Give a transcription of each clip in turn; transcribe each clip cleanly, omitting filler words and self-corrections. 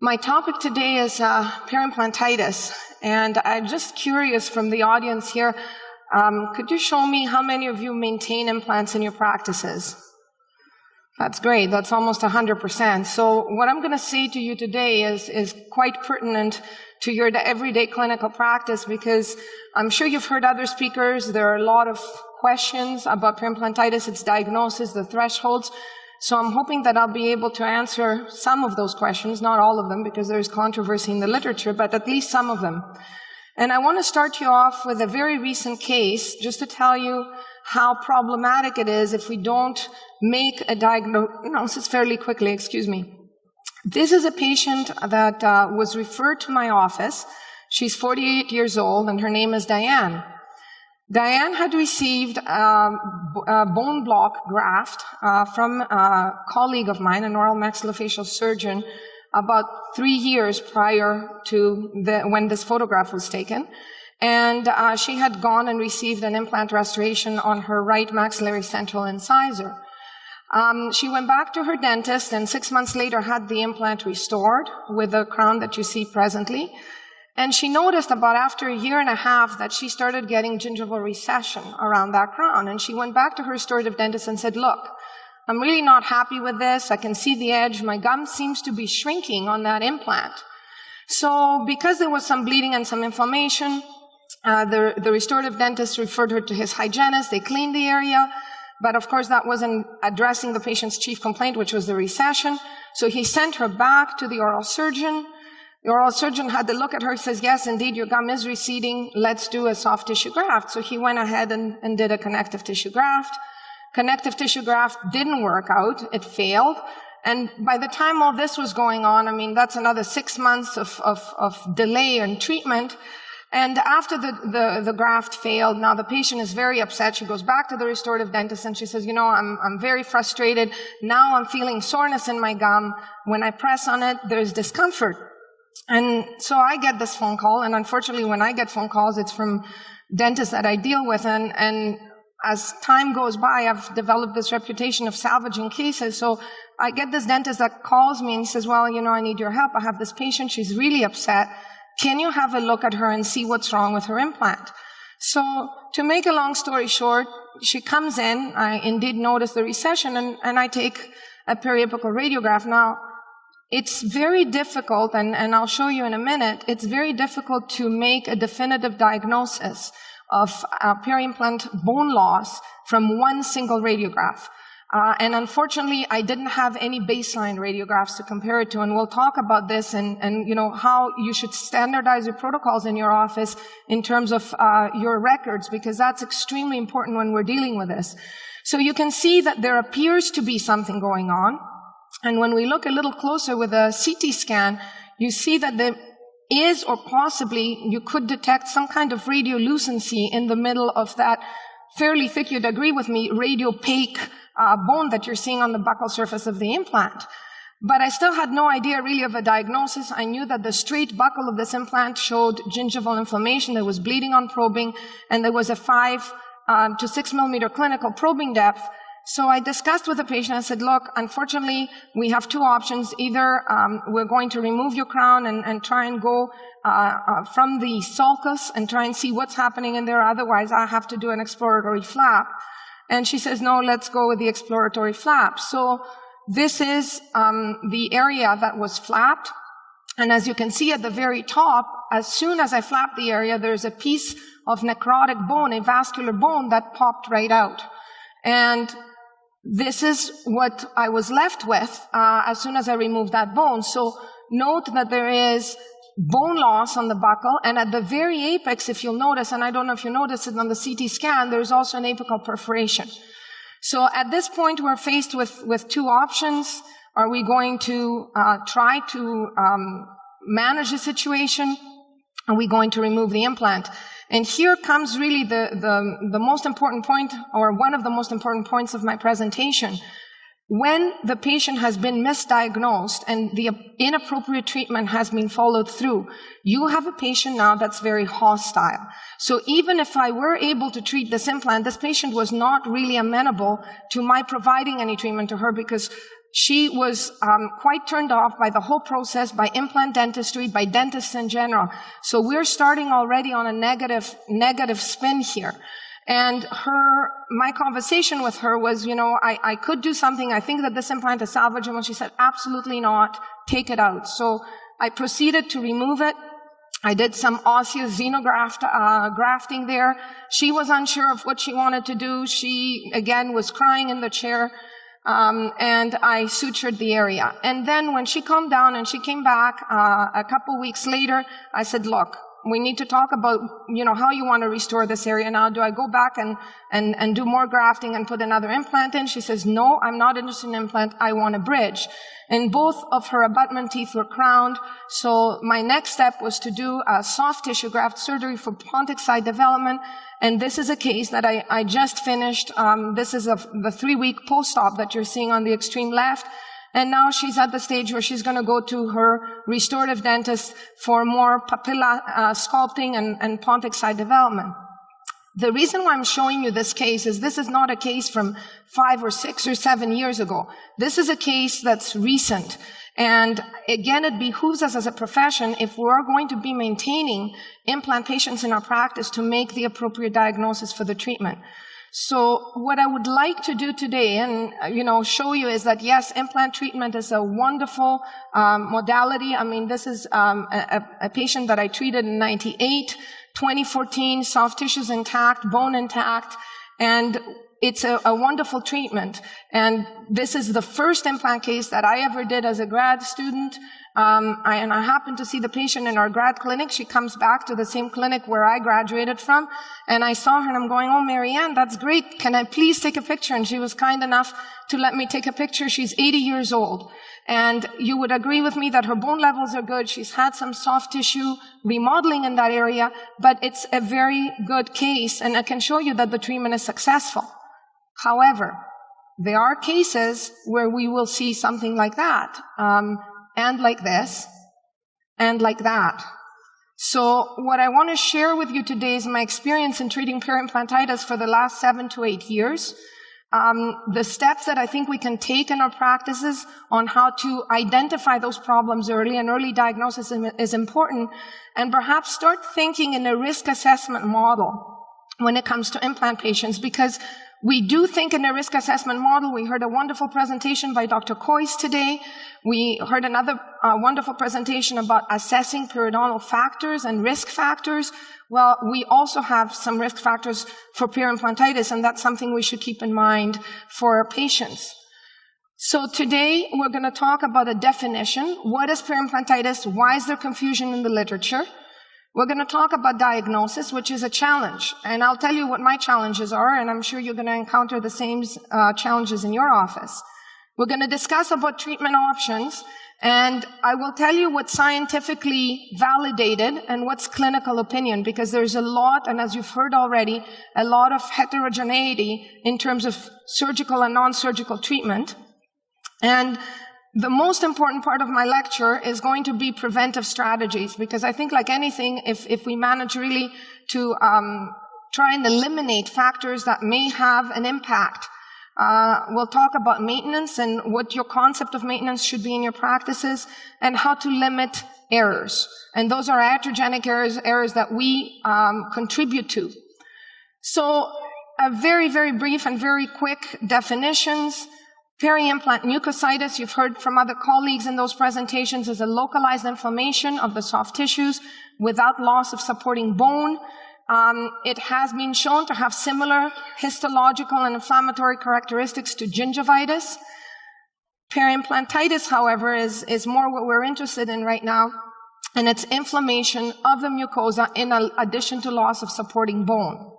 My topic today is perimplantitis, and I'm just curious from the audience here, could you show me how many of you maintain implants in your practices? That's great, that's almost 100%. So what I'm going to say to you today is quite pertinent to your everyday clinical practice, because I'm sure you've heard other speakers. There are a lot of questions about perimplantitis, its diagnosis, the thresholds. So I'm hoping that I'll be able to answer some of those questions, not all of them, because there's controversy in the literature, but at least some of them. And I want to start you off with a very recent case, just to tell you how problematic it is if we don't make a diagnosis fairly quickly. Excuse me. This is a patient that was referred to my office. She's 48 years old, and her name is Diane. Diane had received a bone block graft from a colleague of mine, an oral maxillofacial surgeon, about 3 years prior to when this photograph was taken. And she had gone and received an implant restoration on her right maxillary central incisor. She went back to her dentist, and 6 months later had the implant restored with the crown that you see presently. And she noticed about after a year and a half that she started getting gingival recession around that crown. And she went back to her restorative dentist and said, look, I'm really not happy with this. I can see the edge. My gum seems to be shrinking on that implant. So because there was some bleeding and some inflammation, the restorative dentist referred her to his hygienist. They cleaned the area. But of course, that wasn't addressing the patient's chief complaint, which was the recession. So he sent her back to the oral surgeon. The oral surgeon had to look at her, says, yes, indeed, your gum is receding. Let's do a soft tissue graft. So he went ahead and did a connective tissue graft. Connective tissue graft didn't work out. It failed. And by the time all this was going on, I mean, that's another 6 months of delay in treatment. And after the graft failed, now the patient is very upset. She goes back to the restorative dentist and she says, you know, I'm very frustrated. Now I'm feeling soreness in my gum. When I press on it, there's discomfort. And so I get this phone call, and unfortunately when I get phone calls, it's from dentists that I deal with, and as time goes by, I've developed this reputation of salvaging cases. So I get this dentist that calls me and he says, well, you know, I need your help. I have this patient, she's really upset. Can you have a look at her and see what's wrong with her implant? So to make a long story short, she comes in, I indeed notice the recession, and I take a periapical radiograph. Now, it's very difficult, and I'll show you in a minute, it's very difficult to make a definitive diagnosis of peri-implant bone loss from one single radiograph. And unfortunately, I didn't have any baseline radiographs to compare it to, and we'll talk about this and you know, how you should standardize your protocols in your office in terms of your records, because that's extremely important when we're dealing with this. So you can see that there appears to be something going on. And when we look a little closer with a CT scan, you see that there is, or possibly you could detect some kind of radiolucency in the middle of that fairly thick, you'd agree with me, radiopaque bone that you're seeing on the buccal surface of the implant. But I still had no idea really of a diagnosis. I knew that the straight buccal of this implant showed gingival inflammation. There was bleeding on probing, and there was a 5 to 6 millimeter clinical probing depth. So I discussed with the patient. I said, look, unfortunately, we have two options. Either we're going to remove your crown and try and go from the sulcus and try and see what's happening in there. Otherwise, I have to do an exploratory flap. And she says, no, let's go with the exploratory flap. So this is the area that was flapped. And as you can see at the very top, as soon as I flap the area, there's a piece of necrotic bone, a vascular bone that popped right out. And this is what I was left with as soon as I removed that bone. So note that there is bone loss on the buccal, and at the very apex, if you'll notice, and I don't know if you notice it on the CT scan, there's also an apical perforation. So at this point, we're faced with two options. Are we going to try to manage the situation? Are we going to remove the implant? And here comes really the most important point, or one of the most important points of my presentation. When the patient has been misdiagnosed and the inappropriate treatment has been followed through, you have a patient now that's very hostile. So even if I were able to treat this implant, this patient was not really amenable to my providing any treatment to her, because She was quite turned off by the whole process, by implant dentistry, by dentists in general. So we're starting already on a negative spin here. And my conversation with her was, I could do something. I think that this implant is salvageable. She said, absolutely not. Take it out. So I proceeded to remove it. I did some osseous xenograft grafting there. She was unsure of what she wanted to do. She, again, was crying in the chair. And I sutured the area. And then when she calmed down and she came back a couple weeks later, I said, look, we need to talk about, how you want to restore this area now. Do I go back and do more grafting and put another implant in? She says, no, I'm not interested in implant. I want a bridge. And both of her abutment teeth were crowned. So my next step was to do a soft tissue graft surgery for pontic side development. And this is a case that I just finished. This is the 3-week post-op that you're seeing on the extreme left. And now she's at the stage where she's going to go to her restorative dentist for more papilla sculpting and pontic side development. The reason why I'm showing you this case is this is not a case from 5 or 6 or 7 years ago. This is a case that's recent. And again, it behooves us as a profession, if we're going to be maintaining implant patients in our practice, to make the appropriate diagnosis for the treatment. So what I would like to do today and, show you is that, yes, implant treatment is a wonderful modality. I mean, this is a patient that I treated in 98, 2014, soft tissues intact, bone intact, and it's a wonderful treatment. And this is the first implant case that I ever did as a grad student. And I happened to see the patient in our grad clinic. She comes back to the same clinic where I graduated from. And I saw her and I'm going, oh, Marianne, that's great. Can I please take a picture? And she was kind enough to let me take a picture. She's 80 years old. And you would agree with me that her bone levels are good. She's had some soft tissue remodeling in that area, but it's a very good case. And I can show you that the treatment is successful. However, there are cases where we will see something like that. And like this, and like that. So what I want to share with you today is my experience in treating peri-implantitis for the last 7 to 8 years. The steps that I think we can take in our practices on how to identify those problems early, and early diagnosis is important, and perhaps start thinking in a risk assessment model when it comes to implant patients, because we do think in a risk assessment model. We heard a wonderful presentation by Dr. Coyce today. We heard another wonderful presentation about assessing periodontal factors and risk factors. Well, we also have some risk factors for peri-implantitis, and that's something we should keep in mind for our patients. So today, we're going to talk about a definition. What is peri-implantitis? Why is there confusion in the literature? We're going to talk about diagnosis, which is a challenge. And I'll tell you what my challenges are, and I'm sure you're going to encounter the same challenges in your office. We're going to discuss about treatment options, and I will tell you what's scientifically validated and what's clinical opinion, because there's a lot, and as you've heard already, a lot of heterogeneity in terms of surgical and non-surgical treatment. And the most important part of my lecture is going to be preventive strategies, because I think, like anything, if we manage really to try and eliminate factors that may have an impact, we'll talk about maintenance and what your concept of maintenance should be in your practices, and how to limit errors. And those are iatrogenic errors that we contribute to. So a very, very brief and very quick definitions. Peri-implant mucositis, you've heard from other colleagues in those presentations, is a localized inflammation of the soft tissues without loss of supporting bone. It has been shown to have similar histological and inflammatory characteristics to gingivitis. Peri-implantitis, however, is more what we're interested in right now, and it's inflammation of the mucosa in addition to loss of supporting bone.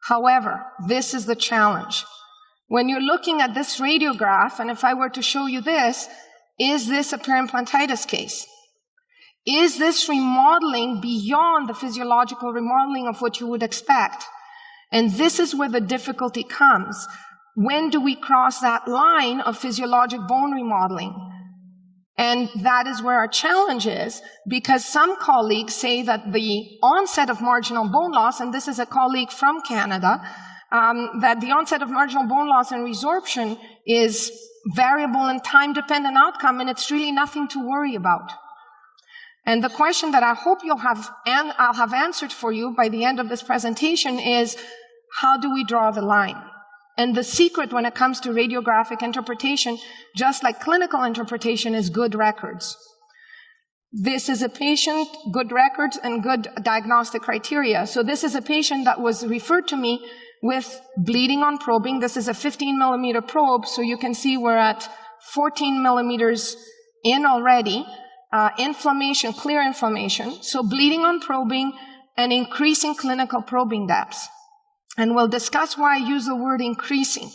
However, this is the challenge. When you're looking at this radiograph, and if I were to show you this, is this a peri-implantitis case? Is this remodeling beyond the physiological remodeling of what you would expect? And this is where the difficulty comes. When do we cross that line of physiologic bone remodeling? And that is where our challenge is, because some colleagues say that the onset of marginal bone loss, and this is a colleague from Canada, that the onset of marginal bone loss and resorption is variable and time-dependent outcome, and it's really nothing to worry about. And the question that I hope I'll have answered for you by the end of this presentation is, how do we draw the line? And the secret when it comes to radiographic interpretation, just like clinical interpretation, is good records. This is a patient, good records, and good diagnostic criteria. So this is a patient that was referred to me with bleeding on probing. This is a 15-millimeter probe, so you can see we're at 14 millimeters in already. Inflammation, clear inflammation. So bleeding on probing and increasing clinical probing depths. And we'll discuss why I use the word increasing.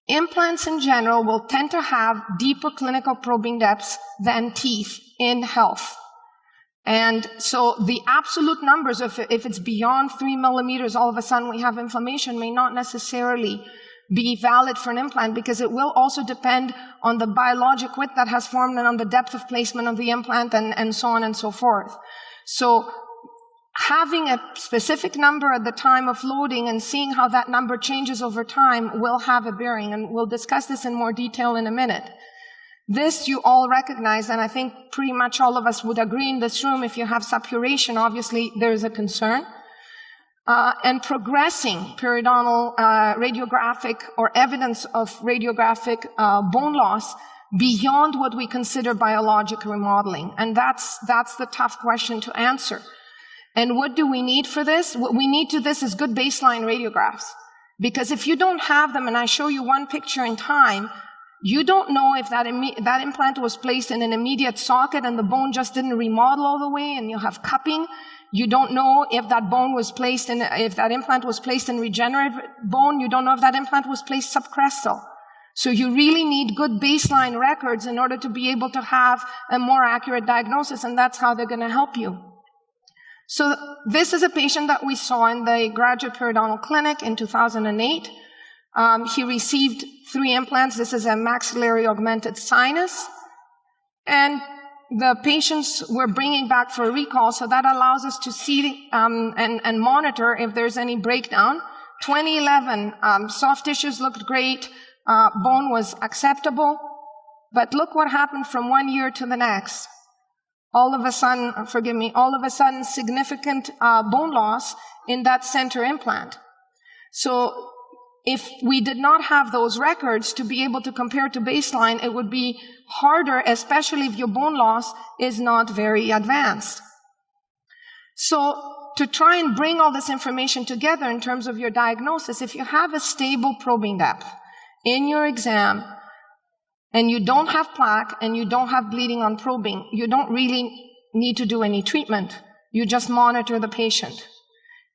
Implants in general will tend to have deeper clinical probing depths than teeth in health. And so the absolute numbers, if it's beyond 3 millimeters, all of a sudden we have inflammation, may not necessarily be valid for an implant, because it will also depend on the biologic width that has formed and on the depth of placement of the implant and so on and so forth. So having a specific number at the time of loading and seeing how that number changes over time will have a bearing, and we'll discuss this in more detail in a minute. This you all recognize, and I think pretty much all of us would agree in this room, if you have suppuration, obviously there is a concern. And progressing periodontal radiographic or evidence of radiographic bone loss beyond what we consider biologic remodeling. And that's the tough question to answer. And what do we need for this? What we need to this is good baseline radiographs. Because if you don't have them, and I show you one picture in time, you don't know if that implant was placed in an immediate socket and the bone just didn't remodel all the way and you have cupping. You don't know if that if that implant was placed in regenerative bone. You don't know if that implant was placed subcrestal. So you really need good baseline records in order to be able to have a more accurate diagnosis, and that's how they're going to help you. So this is a patient that we saw in the graduate periodontal clinic in 2008. He received 3 implants. This is a maxillary augmented sinus. And the patients we're bringing back for a recall, so that allows us to see and monitor if there's any breakdown. 2011, soft tissues looked great, bone was acceptable, but look what happened from 1 year to the next. All of a sudden, significant bone loss in that center implant. So if we did not have those records to be able to compare to baseline, it would be harder, especially if your bone loss is not very advanced. So to try and bring all this information together in terms of your diagnosis, if you have a stable probing depth in your exam, and you don't have plaque and you don't have bleeding on probing, you don't really need to do any treatment. You just monitor the patient.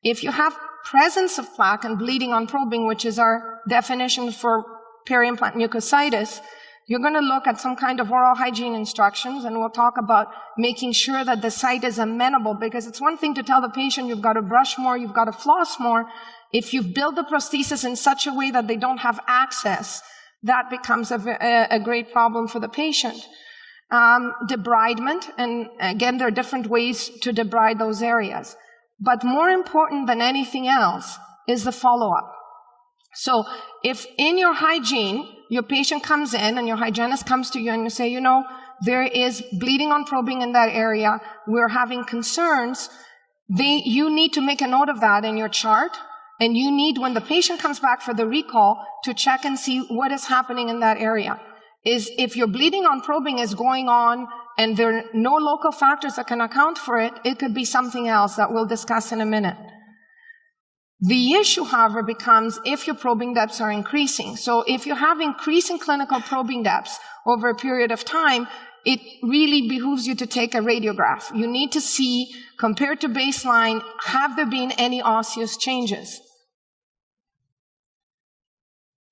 If you have presence of plaque and bleeding on probing, which is our definition for peri-implant mucositis, you're going to look at some kind of oral hygiene instructions, and we'll talk about making sure that the site is amenable, because it's one thing to tell the patient you've got to brush more, you've got to floss more. If you've built the prosthesis in such a way that they don't have access, that becomes a great problem for the patient. Debridement, and again, there are different ways to debride those areas. But more important than anything else is the follow-up. So if in your hygiene, your patient comes in and your hygienist comes to you and you say, you know, there is bleeding on probing in that area, we're having concerns, you need to make a note of that in your chart, and you need, when the patient comes back for the recall, to check and see what is happening in that area. If your bleeding on probing is going on and there are no local factors that can account for it, it could be something else that we'll discuss in a minute. The issue, however, becomes if your probing depths are increasing. So if you have increasing clinical probing depths over a period of time, it really behooves you to take a radiograph. You need to see, compared to baseline, have there been any osseous changes?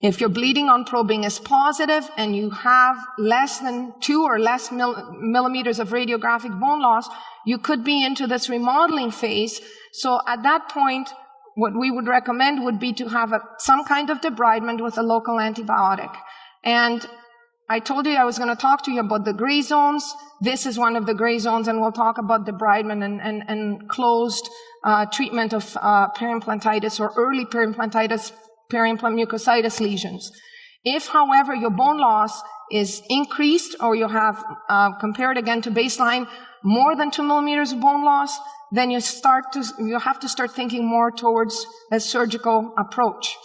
If your bleeding on probing is positive and you have less than 2 or less millimeters of radiographic bone loss, you could be into this remodeling phase. So at that point, what we would recommend would be to have some kind of debridement with a local antibiotic. And I told you I was going to talk to you about the gray zones. This is one of the gray zones, and we'll talk about debridement and closed treatment of peri-implantitis or early peri-implant mucositis lesions. If, however, your bone loss is increased, or you have, compared again to baseline, more than 2 millimeters of bone loss, then you have to start thinking more towards a surgical approach.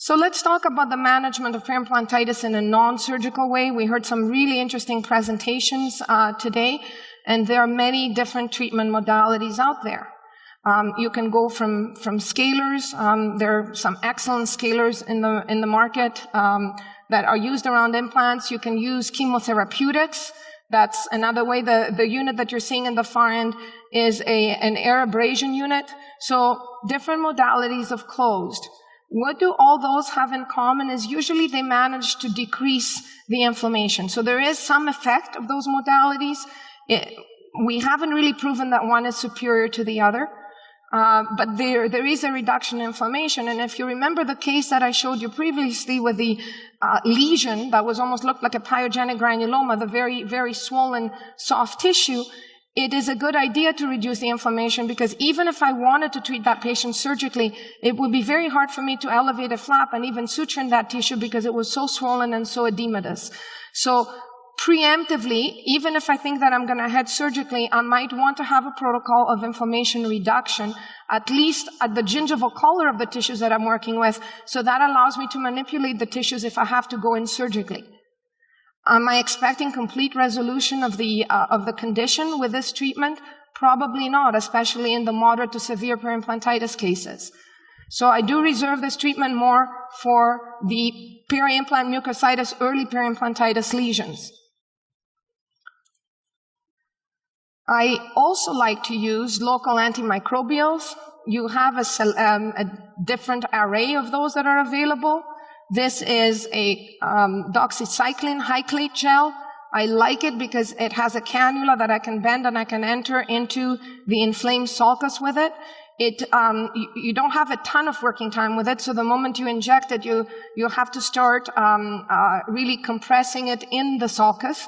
So let's talk about the management of periimplantitis in a non-surgical way. We heard some really interesting presentations today, and there are many different treatment modalities out there. You can go from scalers. There are some excellent scalers in the market that are used around implants. You can use chemotherapeutics. That's another way. The unit that you're seeing in the far end is an air abrasion unit. So different modalities of closed. What do all those have in common is usually they manage to decrease the inflammation. So there is some effect of those modalities. We haven't really proven that one is superior to the other. But there is a reduction in inflammation. And if you remember the case that I showed you previously with the lesion that was almost looked like a pyogenic granuloma, the very, very swollen soft tissue, it is a good idea to reduce the inflammation, because even if I wanted to treat that patient surgically, it would be very hard for me to elevate a flap and even suture in that tissue because it was so swollen and so edematous. So preemptively, even if I think that I'm going to head surgically, I might want to have a protocol of inflammation reduction, at least at the gingival collar of the tissues that I'm working with, so that allows me to manipulate the tissues if I have to go in surgically. Am I expecting complete resolution of the condition with this treatment? Probably not, especially in the moderate to severe periimplantitis cases. So I do reserve this treatment more for the peri-implant mucositis, early periimplantitis lesions. I also like to use local antimicrobials. You have a different array of those that are available. This is a doxycycline hyclate gel. I like it because it has a cannula that I can bend and I can enter into the inflamed sulcus with it. You don't have a ton of working time with it, so the moment you inject it, you have to start really compressing it in the sulcus.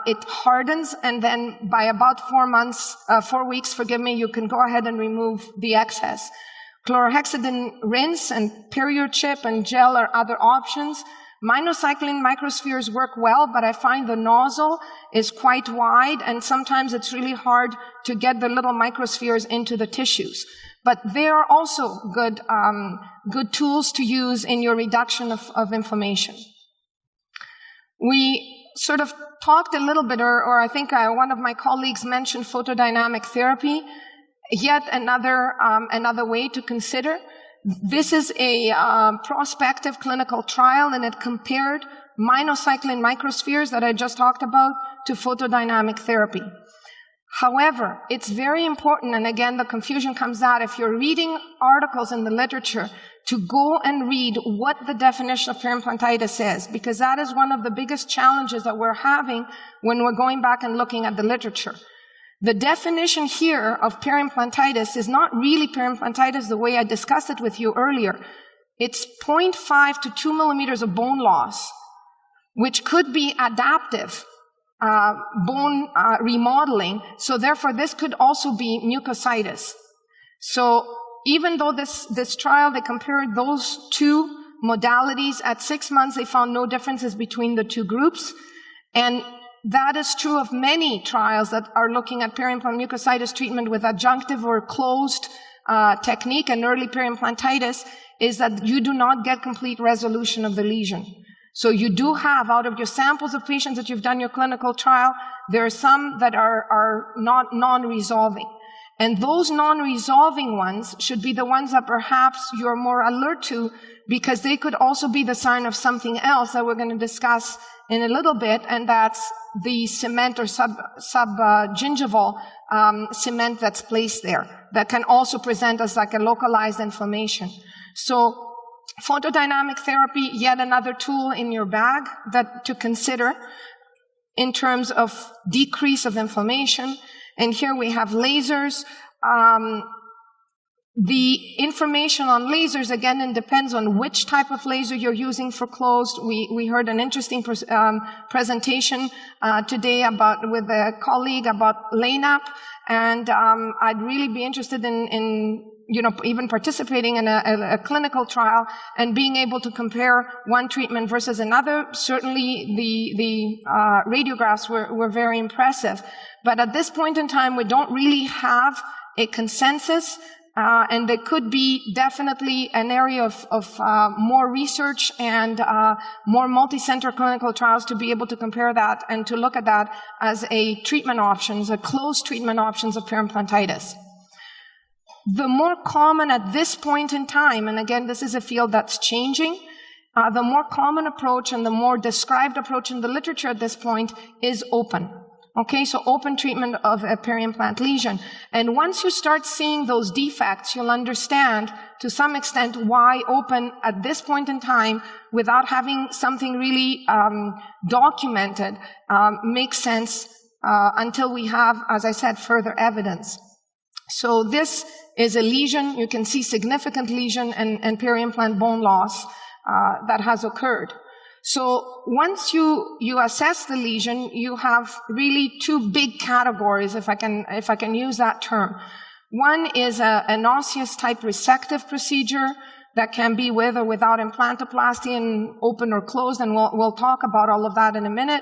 It hardens, and then by about 4 weeks, you can go ahead and remove the excess. Chlorhexidine rinse and Peri chip and gel are other options. Minocycline microspheres work well, but I find the nozzle is quite wide, and sometimes it's really hard to get the little microspheres into the tissues. But they are also good tools to use in your reduction of inflammation. We sort of talked a little bit, or I think one of my colleagues mentioned photodynamic therapy. Yet another way to consider. This is a prospective clinical trial, and it compared minocycline microspheres that I just talked about to photodynamic therapy. However, it's very important, and again, the confusion comes out if you're reading articles in the literature, to go and read what the definition of periimplantitis is, because that is one of the biggest challenges that we're having when we're going back and looking at the literature. The definition here of periimplantitis is not really periimplantitis the way I discussed it with you earlier. It's 0.5 to 2 millimeters of bone loss, which could be adaptive bone remodeling. So therefore, this could also be mucositis. So even though this trial, they compared those two modalities at 6 months, they found no differences between the two groups. And that is true of many trials that are looking at periimplant mucositis treatment with adjunctive or closed technique and early periimplantitis, is that you do not get complete resolution of the lesion. So you do have, out of your samples of patients that you've done your clinical trial, there are some that are not non-resolving. And those non-resolving ones should be the ones that perhaps you're more alert to, because they could also be the sign of something else that we're going to discuss in a little bit, and that's the cement or subgingival cement that's placed there that can also present as like a localized inflammation. So photodynamic therapy, yet another tool in your bag that to consider in terms of decrease of inflammation. And here we have lasers. The information on lasers, again, it depends on which type of laser you're using for closed. We heard an interesting presentation today with a colleague about LANAP, and I'd really be interested in even participating in a clinical trial and being able to compare one treatment versus another. Certainly the radiographs were very impressive. But at this point in time, we don't really have a consensus, and there could be definitely an area of more research and more multi-center clinical trials to be able to compare that and to look at that as a treatment options, a closed treatment options of peri-implantitis. The more common at this point in time, and again, this is a field that's changing, the more common approach and the more described approach in the literature at this point is open. Okay, so open treatment of a peri-implant lesion. And once you start seeing those defects, you'll understand to some extent why open at this point in time, without having something really documented, makes sense until we have, as I said, further evidence. So this is a lesion. You can see significant lesion and peri-implant bone loss that has occurred. So once you assess the lesion, you have really two big categories, if I can use that term. One is an osseous type resective procedure that can be with or without implantoplasty and open or closed, and we'll talk about all of that in a minute.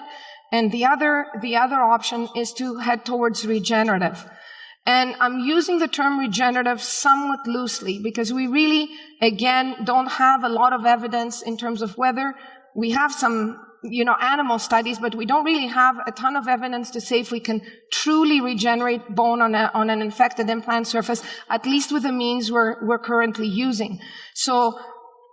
And the other option is to head towards regenerative. And I'm using the term regenerative somewhat loosely because we really, again, don't have a lot of evidence in terms of whether we have some, animal studies, but we don't really have a ton of evidence to say if we can truly regenerate bone on an infected implant surface, at least with the means we're currently using. So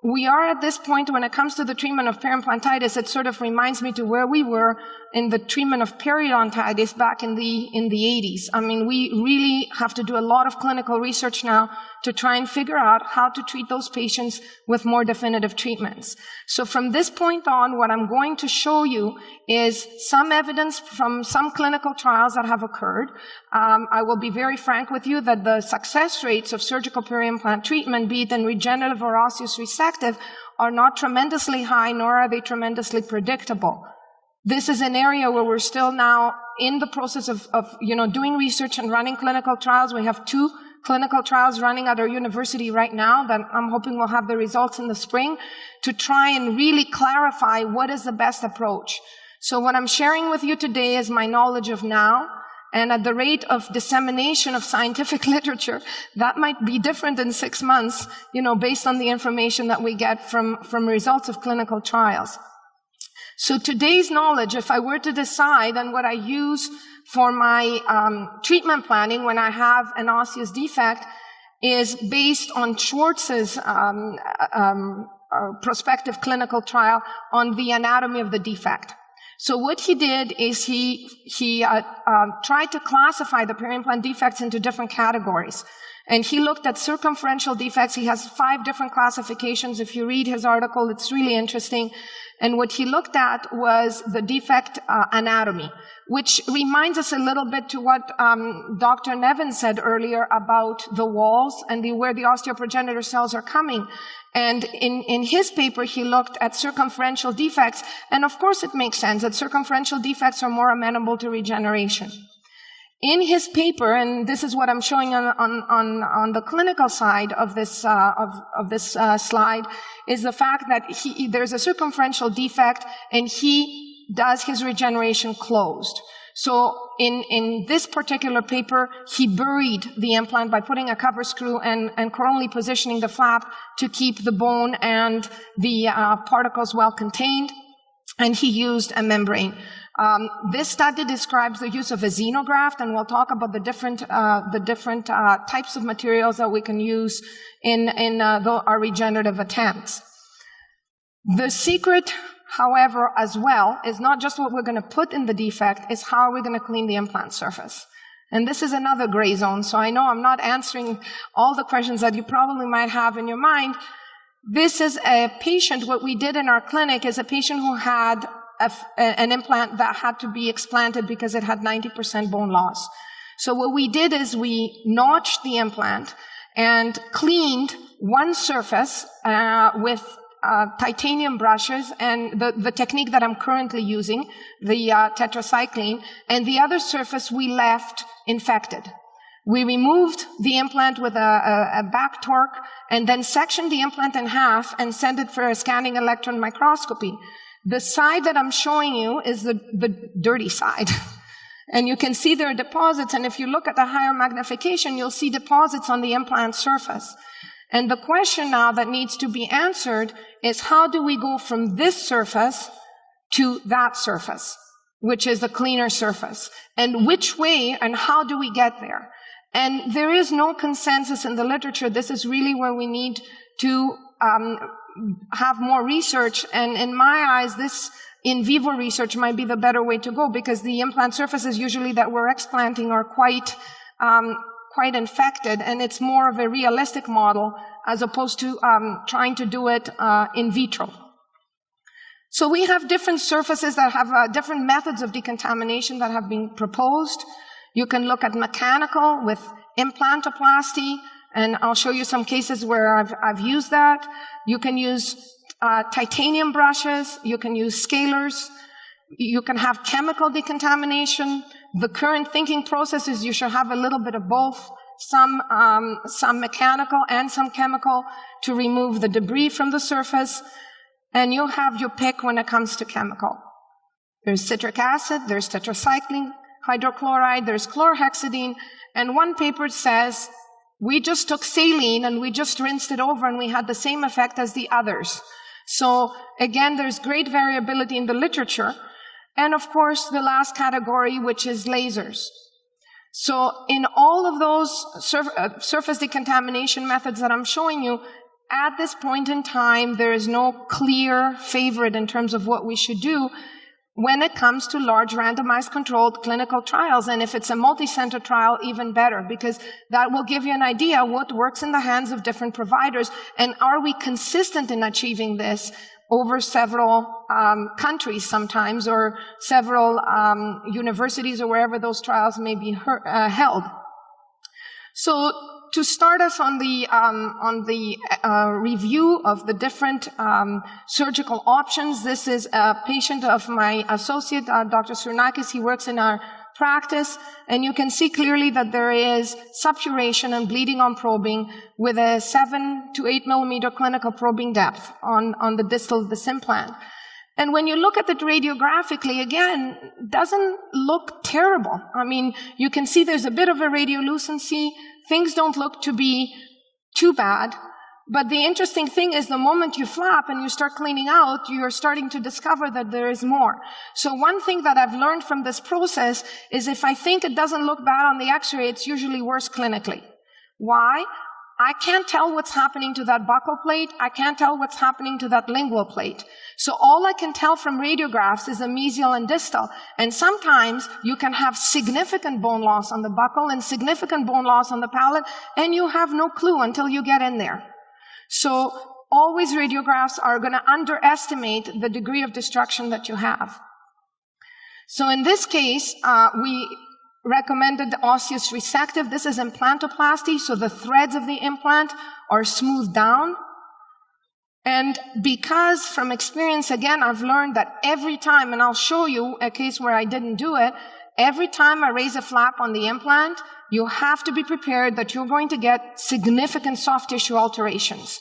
we are at this point when it comes to the treatment of peri-implantitis, it sort of reminds me to where we were in the treatment of periodontitis back in the 80s. I mean, we really have to do a lot of clinical research now to try and figure out how to treat those patients with more definitive treatments. So from this point on, what I'm going to show you is some evidence from some clinical trials that have occurred. I will be very frank with you that the success rates of surgical peri-implant treatment, be it in regenerative or osseous resective, are not tremendously high, nor are they tremendously predictable. This is an area where we're still now in the process of doing research and running clinical trials. We have 2 clinical trials running at our university right now that I'm hoping we'll have the results in the spring to try and really clarify what is the best approach. So what I'm sharing with you today is my knowledge of now, and at the rate of dissemination of scientific literature, that might be different in 6 months, based on the information that we get from results of clinical trials. So today's knowledge, if I were to decide on what I use for my treatment planning when I have an osseous defect, is based on Schwartz's prospective clinical trial on the anatomy of the defect. So what he did is he tried to classify the peri-implant defects into different categories. And he looked at circumferential defects. He has 5 different classifications. If you read his article, it's really interesting. And what he looked at was the defect anatomy, which reminds us a little bit to what Dr. Nevin said earlier about the walls and where the osteoprogenitor cells are coming. And in his paper, he looked at circumferential defects. And of course, it makes sense that circumferential defects are more amenable to regeneration. In his paper, and this is what I'm showing on the clinical side of this slide, is the fact that there's a circumferential defect, and he does his regeneration closed. So in this particular paper, he buried the implant by putting a cover screw and coronally positioning the flap to keep the bone and the particles well contained, and he used a membrane. This study describes the use of a xenograft, and we'll talk about the different types of materials that we can use in our regenerative attempts. The secret, however, as well, is not just what we're going to put in the defect, is how we're going to clean the implant surface. And this is another gray zone, so I know I'm not answering all the questions that you probably might have in your mind. This is a patient, what we did in our clinic is a patient who had an implant that had to be explanted because it had 90% bone loss. So what we did is we notched the implant and cleaned one surface with titanium brushes and the technique that I'm currently using, the tetracycline, and the other surface we left infected. We removed the implant with a back torque and then sectioned the implant in half and sent it for a scanning electron microscopy. The side that I'm showing you is the dirty side. And you can see there are deposits, and if you look at the higher magnification, you'll see deposits on the implant surface. And the question now that needs to be answered is, how do we go from this surface to that surface, which is the cleaner surface? And which way and how do we get there? And there is no consensus in the literature. This is really where we need to have more research. And in my eyes, this in vivo research might be the better way to go, because the implant surfaces usually that we're explanting are quite infected, and it's more of a realistic model as opposed to trying to do it in vitro. So we have different surfaces that have different methods of decontamination that have been proposed. You can look at mechanical with implantoplasty, and I'll show you some cases where I've used that. You can use titanium brushes, you can use scalers, you can have chemical decontamination. The current thinking process is you should have a little bit of both, some mechanical and some chemical to remove the debris from the surface, and you'll have your pick when it comes to chemical. There's citric acid, there's tetracycline, hydrochloride, there's chlorhexidine, and one paper says, we just took saline and we just rinsed it over and we had the same effect as the others. So again, there's great variability in the literature. And of course, the last category, which is lasers. So in all of those surface decontamination methods that I'm showing you, at this point in time, there is no clear favorite in terms of what we should do when it comes to large randomized controlled clinical trials. And if it's a multi-center trial, even better, because that will give you an idea what works in the hands of different providers, and are we consistent in achieving this over several countries sometimes, or several universities, or wherever those trials may be held. So to start us on the review of the different surgical options, this is a patient of my associate, Dr. Surnakis. He works in our practice, and you can see clearly that there is suppuration and bleeding on probing with a 7 to 8 millimeter clinical probing depth on the distal of this implant. And when you look at it radiographically, again, it doesn't look terrible. I mean, you can see there's a bit of a radiolucency. Things don't look to be too bad. But the interesting thing is the moment you flap and you start cleaning out, you're starting to discover that there is more. So one thing that I've learned from this process is if I think it doesn't look bad on the x-ray, it's usually worse clinically. Why? I can't tell what's happening to that buccal plate. I can't tell what's happening to that lingual plate. So all I can tell from radiographs is the mesial and distal. And sometimes you can have significant bone loss on the buccal and significant bone loss on the palate, and you have no clue until you get in there. So always radiographs are going to underestimate the degree of destruction that you have. So in this case, we recommended the osseous resective. This is implantoplasty, so the threads of the implant are smoothed down. And because from experience, again, I've learned that every time, and I'll show you a case where I didn't do it, every time I raise a flap on the implant, you have to be prepared that you're going to get significant soft tissue alterations.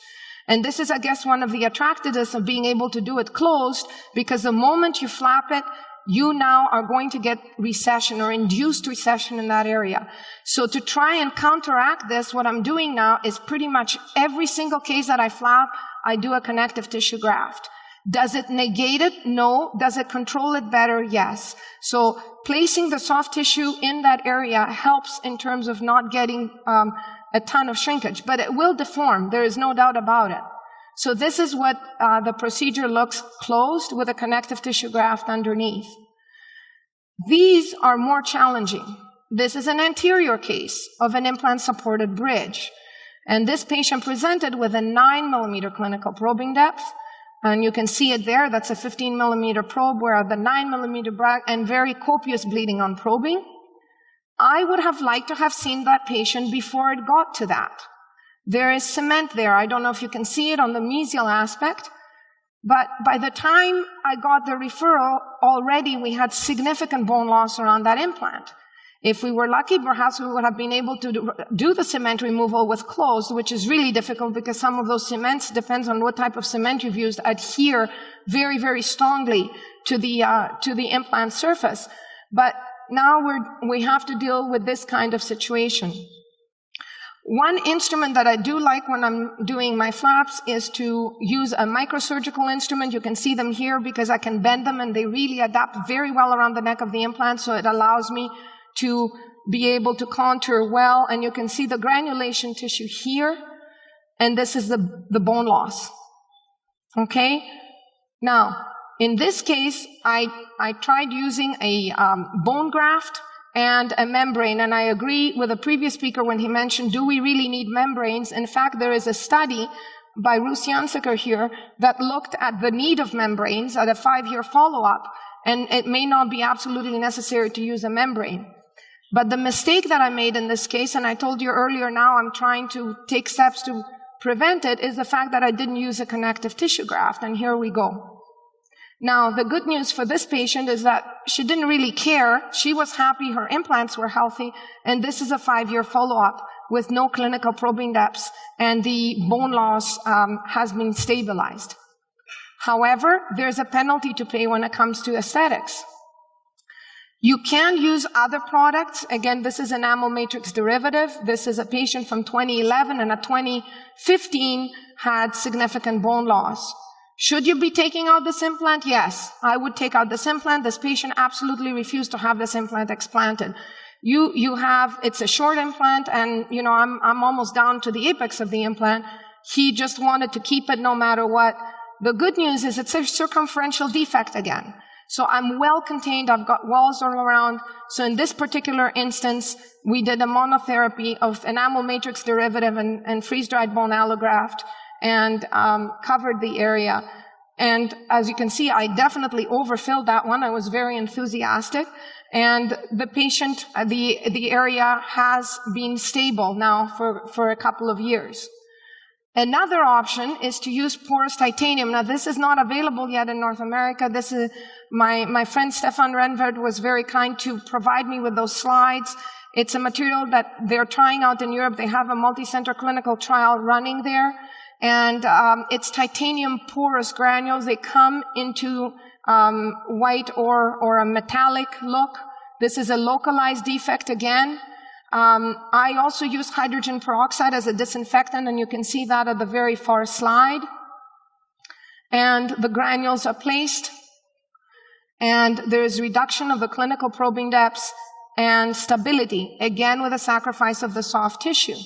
And this is, I guess, one of the attractiveness of being able to do it closed, because the moment you flap it, you now are going to get recession or induced recession in that area. So to try and counteract this, what I'm doing now is pretty much every single case that I flap, I do a connective tissue graft. Does it negate it? No. Does it control it better? Yes. So placing the soft tissue in that area helps in terms of not getting a ton of shrinkage, but it will deform. There is no doubt about it. So this is what the procedure looks closed with a connective tissue graft underneath. These are more challenging. This is an anterior case of an implant-supported bridge. And this patient presented with a 9 millimeter clinical probing depth. And you can see it there. That's a 15 millimeter probe, where the 9 millimeter and very copious bleeding on probing. I would have liked to have seen that patient before it got to that. There is cement there. I don't know if you can see it on the mesial aspect, but by the time I got the referral, already we had significant bone loss around that implant. If we were lucky, perhaps we would have been able to do the cement removal with closed, which is really difficult because some of those cements, depends on what type of cement you've used, adhere very, very strongly to the implant surface. But now we have to deal with this kind of situation. One instrument that I do like when I'm doing my flaps is to use a microsurgical instrument. You can see them here because I can bend them and they really adapt very well around the neck of the implant, so it allows me to be able to contour well. And you can see the granulation tissue here, and this is the bone loss. Okay? Now, in this case, I tried using a bone graft and a membrane, and I agree with the previous speaker when he mentioned, do we really need membranes? In fact, there is a study by Ruth Janseker here that looked at the need of membranes at a 5-year follow-up, and it may not be absolutely necessary to use a membrane. But the mistake that I made in this case, and I told you earlier, now I'm trying to take steps to prevent it, is the fact that I didn't use a connective tissue graft, and here we go. Now, the good news for this patient is that she didn't really care. She was happy, her implants were healthy, and this is a 5-year follow-up with no clinical probing depths, and the bone loss has been stabilized. However, there's a penalty to pay when it comes to aesthetics. You can use other products. Again, this is enamel matrix derivative. This is a patient from 2011, and at 2015 had significant bone loss. Should you be taking out this implant? Yes, I would take out this implant. This patient absolutely refused to have this implant explanted. It's a short implant, and I'm almost down to the apex of the implant. He just wanted to keep it no matter what. The good news is it's a circumferential defect again. So I'm well contained, I've got walls all around. So in this particular instance, we did a monotherapy of enamel matrix derivative and freeze-dried bone allograft, and covered the area. And as you can see, I definitely overfilled that one. I was very enthusiastic. And the patient, the area has been stable now for a couple of years. Another option is to use porous titanium. Now, this is not available yet in North America. This is my friend Stefan Renvert was very kind to provide me with those slides. It's a material that they're trying out in Europe. They have a multi-center clinical trial running there. And it's titanium porous granules. They come into white or a metallic look. This is a localized defect again. I also use hydrogen peroxide as a disinfectant, and you can see that at the very far slide. And the granules are placed, and there is reduction of the clinical probing depths and stability, again with a sacrifice of the soft tissue,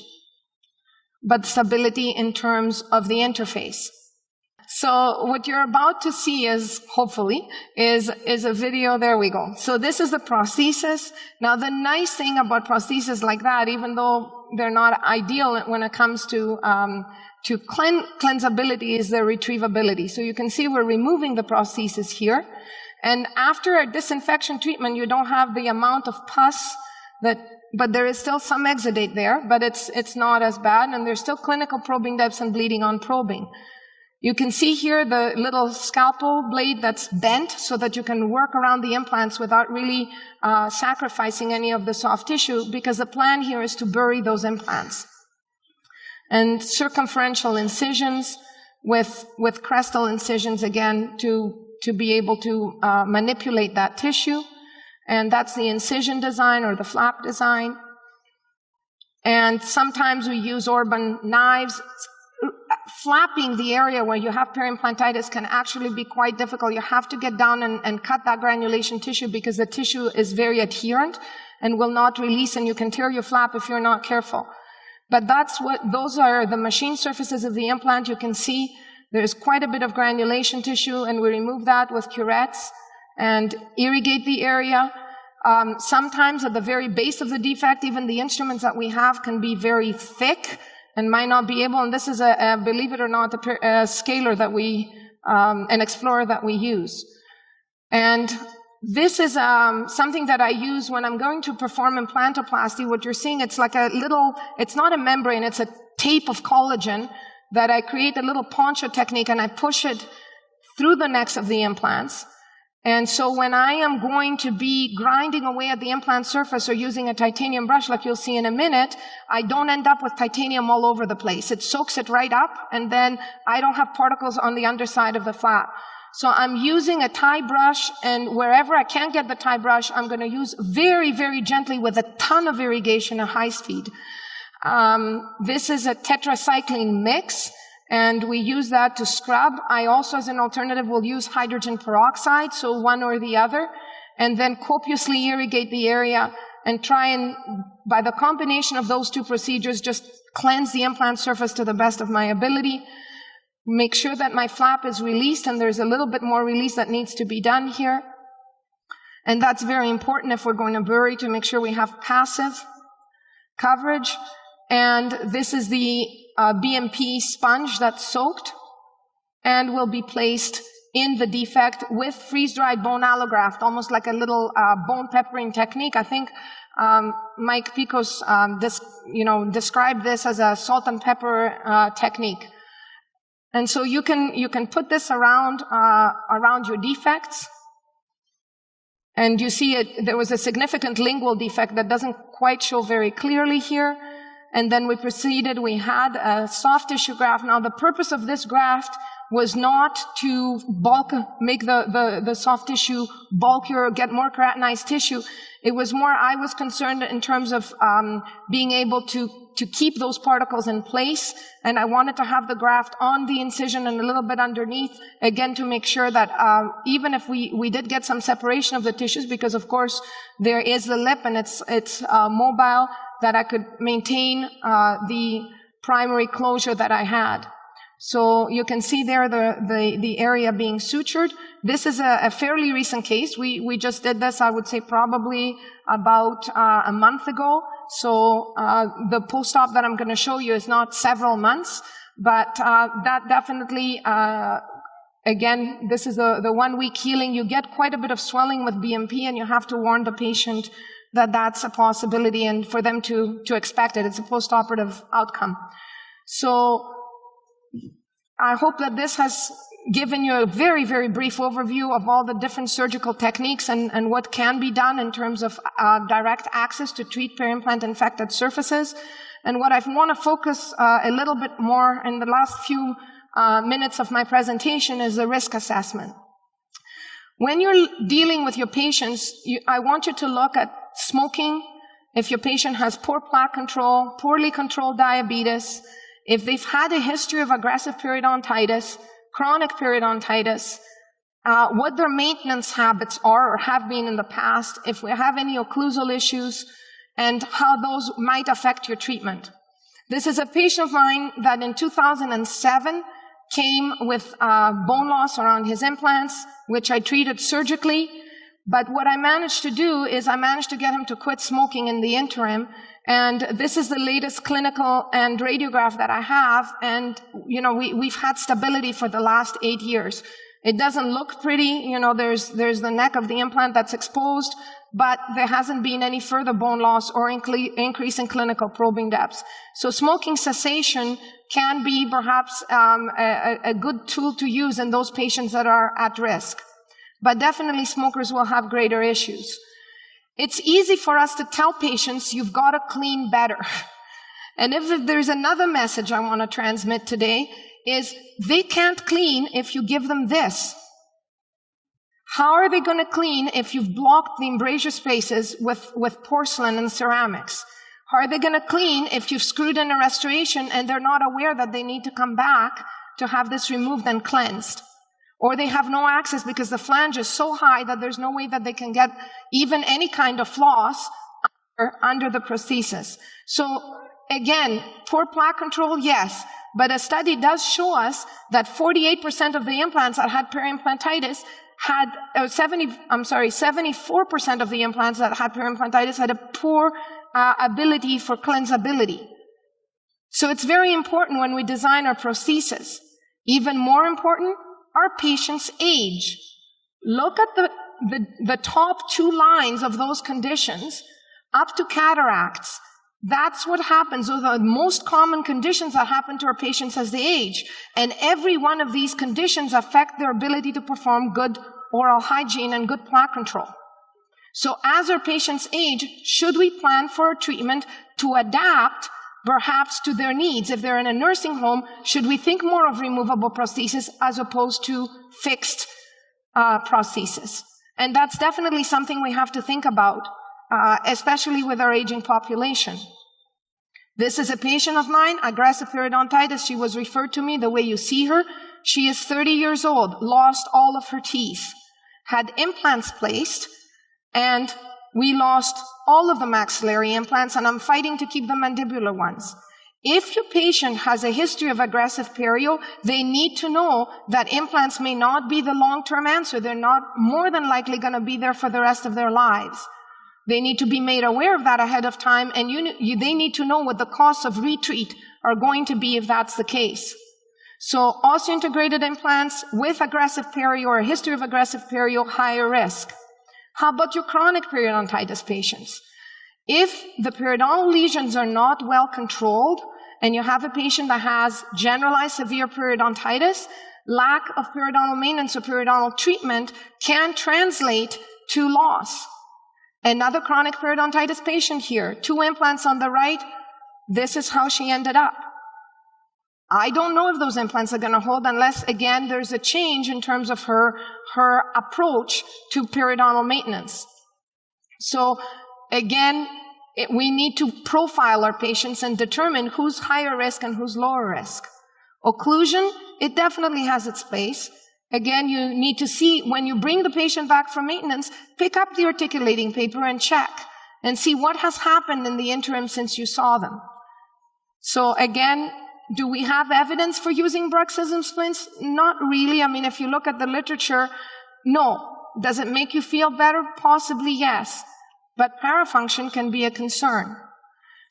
but stability in terms of the interface. So what you're about to see is, hopefully, is a video. There we go. So this is the prosthesis. Now, the nice thing about prostheses like that, even though they're not ideal when it comes to cleansability, is their retrievability. So you can see we're removing the prosthesis here. And after a disinfection treatment, you don't have the amount of pus but there is still some exudate there, but it's not as bad, and there's still clinical probing depths and bleeding on probing. You can see here the little scalpel blade that's bent so that you can work around the implants without really sacrificing any of the soft tissue, because the plan here is to bury those implants. And circumferential incisions with crestal incisions, again, to be able to manipulate that tissue. And that's the incision design or the flap design. And sometimes we use Orban knives. Flapping the area where you have peri-implantitis can actually be quite difficult. You have to get down and cut that granulation tissue, because the tissue is very adherent and will not release, and you can tear your flap if you're not careful. But those are the machine surfaces of the implant. You can see there's quite a bit of granulation tissue, and we remove that with curettes and irrigate the area. Sometimes at the very base of the defect, even the instruments that we have can be very thick and might not be able, and this is believe it or not, a scaler that an explorer that we use. And this is something that I use when I'm going to perform implantoplasty. What you're seeing, it's like it's not a membrane, it's a tape of collagen that I create a little poncho technique, and I push it through the necks of the implants. And so when I am going to be grinding away at the implant surface or using a titanium brush, like you'll see in a minute, I don't end up with titanium all over the place. It soaks it right up, and then I don't have particles on the underside of the flap. So I'm using a tie brush, and wherever I can't get the tie brush, I'm going to use very, very gently with a ton of irrigation at high speed. This is a tetracycline mix, and we use that to scrub. I also, as an alternative, will use hydrogen peroxide, so one or the other, and then copiously irrigate the area and try and, by the combination of those two procedures, just cleanse the implant surface to the best of my ability. Make sure that my flap is released, and there's a little bit more release that needs to be done here. And that's very important if we're going to bury, to make sure we have passive coverage. And this is the BMP sponge that's soaked and will be placed in the defect with freeze-dried bone allograft, almost like a little bone peppering technique. I think Mike Picos described this as a salt and pepper technique. And so you can put this around your defects. And you see there was a significant lingual defect that doesn't quite show very clearly here. And then we proceeded, we had a soft tissue graft. Now the purpose of this graft was not to make the soft tissue bulkier or get more keratinized tissue. It was more, I was concerned in terms of being able to keep those particles in place, and I wanted to have the graft on the incision and a little bit underneath, again, to make sure that even if we did get some separation of the tissues, because of course there is the lip and it's mobile, that I could maintain the primary closure that I had. So you can see there the area being sutured. This is a fairly recent case. We just did this, I would say, probably about a month ago. So the post-op that I'm going to show you is not several months, but that definitely, again, this is the 1 week healing. You get quite a bit of swelling with BMP, and you have to warn the patient that that's a possibility and for them to expect it. It's a post-operative outcome. So I hope that this has given you a very, very brief overview of all the different surgical techniques and what can be done in terms of direct access to treat peri-implant infected surfaces. And what I want to focus a little bit more in the last few minutes of my presentation is the risk assessment. When you're dealing with your patients, I want you to look at smoking, if your patient has poor plaque control, poorly controlled diabetes, if they've had a history of aggressive periodontitis, chronic periodontitis, what their maintenance habits are or have been in the past, if we have any occlusal issues, and how those might affect your treatment. This is a patient of mine that in 2007 came with bone loss around his implants, which I treated surgically. But what I managed to do is I managed to get him to quit smoking in the interim. And this is the latest clinical and radiograph that I have. And, we've had stability for the last 8 years. It doesn't look pretty. There's the neck of the implant that's exposed, but there hasn't been any further bone loss or increase in clinical probing depths. So smoking cessation can be perhaps a good tool to use in those patients that are at risk. But definitely smokers will have greater issues. It's easy for us to tell patients, you've got to clean better. And if there's another message I want to transmit today, is they can't clean if you give them this. How are they going to clean if you've blocked the embrasure spaces with porcelain and ceramics? How are they going to clean if you've screwed in a restoration and they're not aware that they need to come back to have this removed and cleansed? Or they have no access because the flange is so high that there's no way that they can get even any kind of floss under the prosthesis. So again, poor plaque control, yes, but a study does show us that 48% of the implants that had peri-implantitis had, 74% of the implants that had peri-implantitis had a poor ability for cleansability. So it's very important when we design our prosthesis. Even more important, our patient's age. Look at the top 2 lines of those conditions up to cataracts. That's what happens. Those are the most common conditions that happen to our patients as they age. And every one of these conditions affect their ability to perform good oral hygiene and good plaque control. So as our patients age, should we plan for a treatment to adapt perhaps to their needs? If they're in a nursing home, should we think more of removable prosthesis as opposed to fixed prosthesis? And that's definitely something we have to think about, especially with our aging population. This is a patient of mine, aggressive periodontitis. She was referred to me the way you see her. She is 30 years old, lost all of her teeth, had implants placed, and we lost all of the maxillary implants, and I'm fighting to keep the mandibular ones. If your patient has a history of aggressive perio, they need to know that implants may not be the long-term answer. They're not more than likely going to be there for the rest of their lives. They need to be made aware of that ahead of time, and they need to know what the costs of retreat are going to be if that's the case. So osseointegrated implants with aggressive perio or a history of aggressive perio, higher risk. How about your chronic periodontitis patients? If the periodontal lesions are not well controlled, and you have a patient that has generalized severe periodontitis, lack of periodontal maintenance or periodontal treatment can translate to loss. Another chronic periodontitis patient here, 2 implants on the right, this is how she ended up. I don't know if those implants are going to hold unless, again, there's a change in terms of her approach to periodontal maintenance. So, again, we need to profile our patients and determine who's higher risk and who's lower risk. Occlusion, it definitely has its place. Again, you need to see, when you bring the patient back for maintenance, pick up the articulating paper and check and see what has happened in the interim since you saw them. So again, do we have evidence for using bruxism splints? Not really. I mean, if you look at the literature, no. Does it make you feel better? Possibly, yes. But parafunction can be a concern.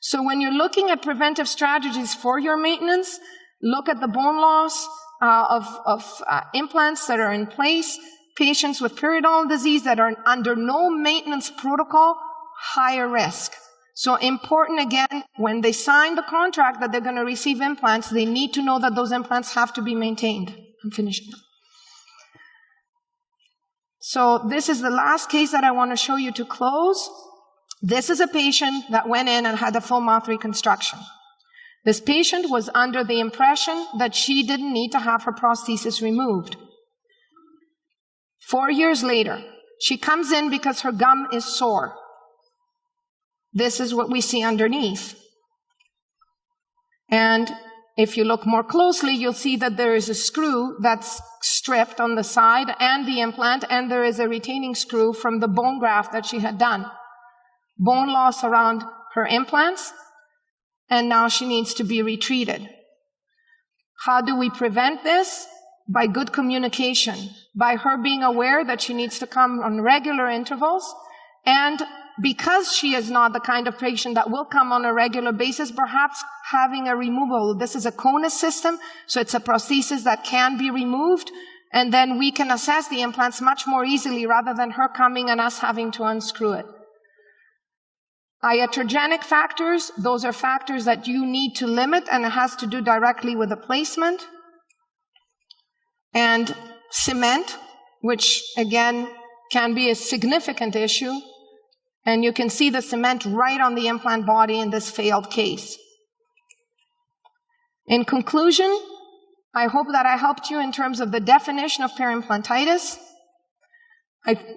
So when you're looking at preventive strategies for your maintenance, look at the bone loss of implants that are in place, patients with periodontal disease that are under no maintenance protocol, higher risk. So important, again, when they sign the contract that they're going to receive implants, they need to know that those implants have to be maintained. I'm finishing now. So this is the last case that I want to show you to close. This is a patient that went in and had a full mouth reconstruction. This patient was under the impression that she didn't need to have her prosthesis removed. 4 years later, she comes in because her gum is sore. This is what we see underneath. And if you look more closely, you'll see that there is a screw that's stripped on the side and the implant, and there is a retaining screw from the bone graft that she had done. Bone loss around her implants, and now she needs to be retreated. How do we prevent this? By good communication, by her being aware that she needs to come on regular intervals, and because she is not the kind of patient that will come on a regular basis, perhaps having a removal. This is a conus system, so it's a prosthesis that can be removed, and then we can assess the implants much more easily rather than her coming and us having to unscrew it. Iatrogenic factors, those are factors that you need to limit, and it has to do directly with the placement. And cement, which again can be a significant issue. And you can see the cement right on the implant body in this failed case. In conclusion, I hope that I helped you in terms of the definition of periimplantitis.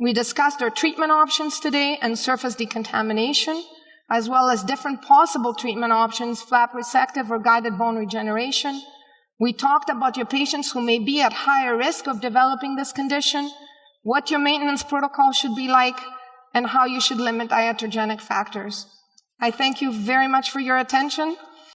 We discussed our treatment options today and surface decontamination, as well as different possible treatment options, flap resective or guided bone regeneration. We talked about your patients who may be at higher risk of developing this condition, what your maintenance protocol should be like, and how you should limit iatrogenic factors. I thank you very much for your attention.